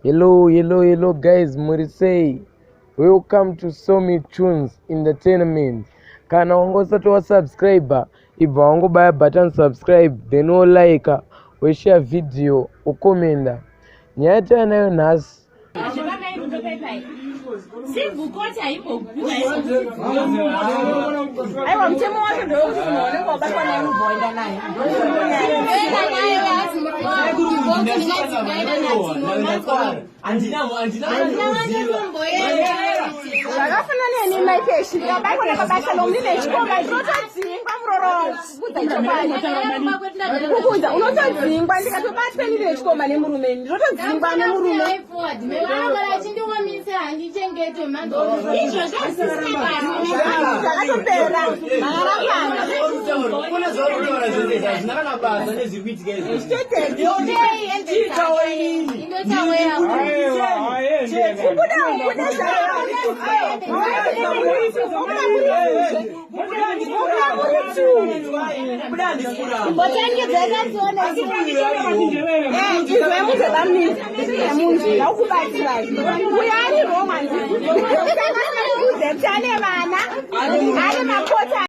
Hello guys, Murisei. Welcome to Salmeat TUNZ Entertainment. Kana wangosati wa subscriber, ibva wangobaya button subscribe, then no like, we share video, ukomenda. Nyata nayo nhasi. Peshi, Ndine Chikomba,